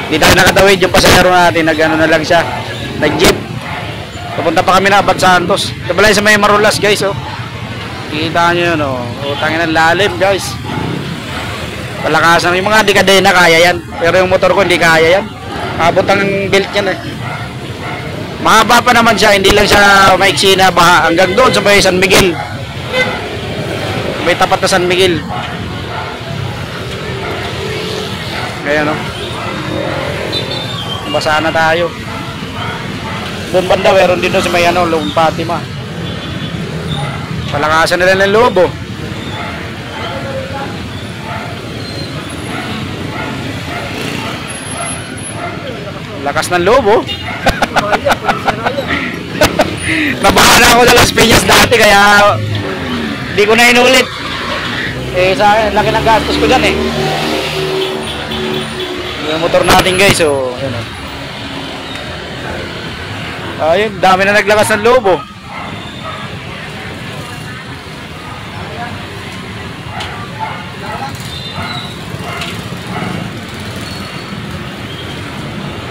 Hindi tayo nakatawid yung pasahero natin. Nag-ano na lang siya. Nag-jeep. Papunta pa kami na Abad Santos. Ito pala sa may Marulas guys. Oh. Kita nyo yun. Oh. Utangin ng lalim guys. Palakasan. Yung mga di kadena kaya yan. Pero yung motor ko hindi kaya yan. Abot ang belt yan eh. Mahaba pa naman siya. Hindi lang siya maiksi na baha. Hanggang doon sa may San Miguel. May tapat na San Miguel. Kaya no. Basa na tayo. Doon banda meron din doon sa may ano, Lung Fatima. Palakasan nila ng lobo. Lakas ng lobo. Nabahan ako sa Las Piñas dati kaya hindi ko na inulit. Eh sa akin, laki ng gastos ko dyan eh. Yung motor natin guys, so ayun oh. Ayun, dami na naglakas ng lobo.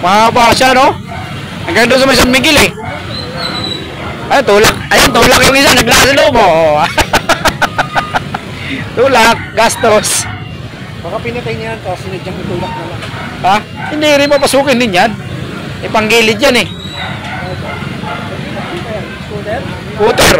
Mahaba siya, no? Hanggang doon sa may San Miguel eh. Ay, tulak. Ayun, tulak yung isa. Naglakas ng lobo. Tulak, gastos. Baka pinatay niya yan, tapos sinadyang itulak na lang. Ha? Hindi rin mapasukin din yan. Ipanggilid yan eh. Scooter? Scooter.